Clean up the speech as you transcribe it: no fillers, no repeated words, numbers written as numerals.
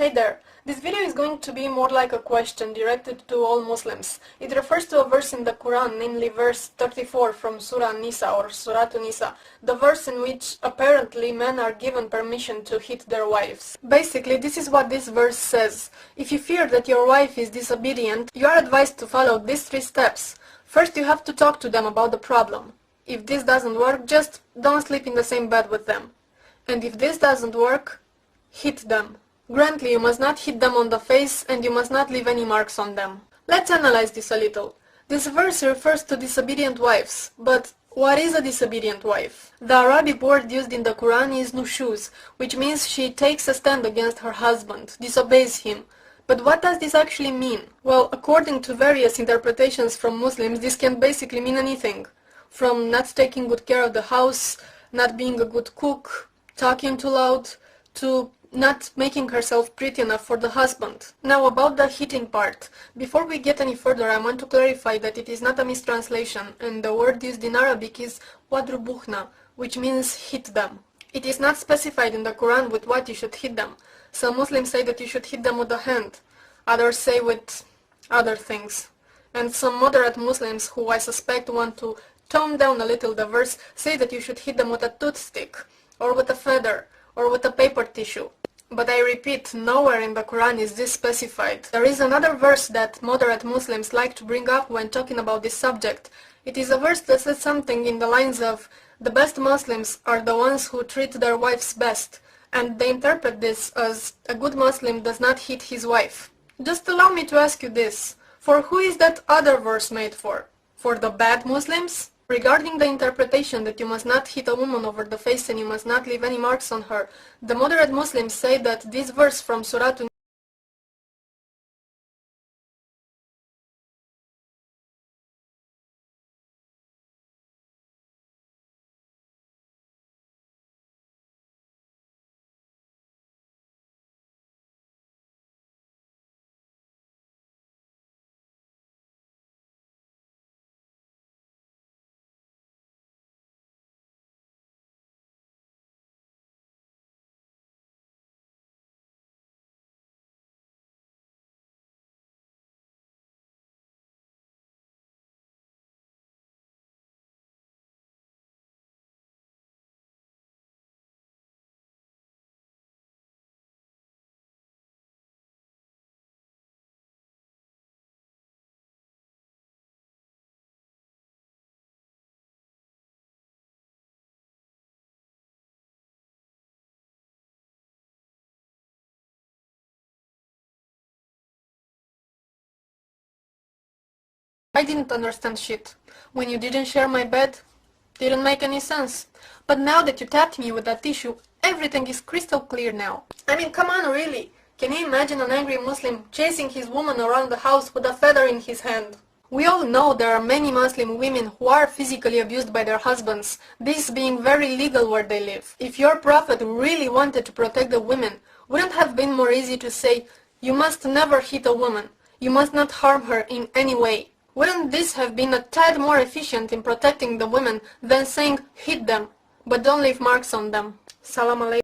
Hey there, this video is going to be more like a question directed to all Muslims. It refers to a verse in the Quran, namely verse 34 from Surah Nisa or Surah Nisa, the verse in which apparently men are given permission to hit their wives. Basically, this is what this verse says. If you fear that your wife is disobedient, you are advised to follow these 3 steps. First, you have to talk to them about the problem. If this doesn't work, just don't sleep in the same bed with them. And if this doesn't work, hit them. Granted, you must not hit them on the face and you must not leave any marks on them. Let's analyze this a little. This verse refers to disobedient wives, but what is a disobedient wife? The Arabic word used in the Quran is nushuz, which means she takes a stand against her husband, disobeys him. But what does this actually mean? Well, according to various interpretations from Muslims, this can basically mean anything. From not taking good care of the house, not being a good cook, talking too loud, to not making herself pretty enough for the husband. Now about the hitting part. Before we get any further, I want to clarify that it is not a mistranslation, and the word used in Arabic is wadrubuhna, which means hit them. It is not specified in the Quran with what you should hit them. Some Muslims say that you should hit them with the hand, others say with other things. And some moderate Muslims, who I suspect want to tone down a little the verse, say that you should hit them with a toothstick, or with a feather, or with a paper tissue. But I repeat, nowhere in the Quran is this specified. There is another verse that moderate Muslims like to bring up when talking about this subject. It is a verse that says something in the lines of, the best Muslims are the ones who treat their wives best, and they interpret this as a good Muslim does not hit his wife. Just allow me to ask you this, for who is that other verse made for? For the bad Muslims? Regarding the interpretation that you must not hit a woman over the face and you must not leave any marks on her, the moderate Muslims say that this verse from Surah I didn't understand shit. When you didn't share my bed, didn't make any sense. But now that you tapped me with that tissue, everything is crystal clear now. I mean, come on, really? Can you imagine an angry Muslim chasing his woman around the house with a feather in his hand? We all know there are many Muslim women who are physically abused by their husbands, this being very legal where they live. If your prophet really wanted to protect the women, wouldn't it have been more easy to say, you must never hit a woman, you must not harm her in any way? Wouldn't this have been a tad more efficient in protecting the women than saying hit them, but don't leave marks on them? Salam alaikum.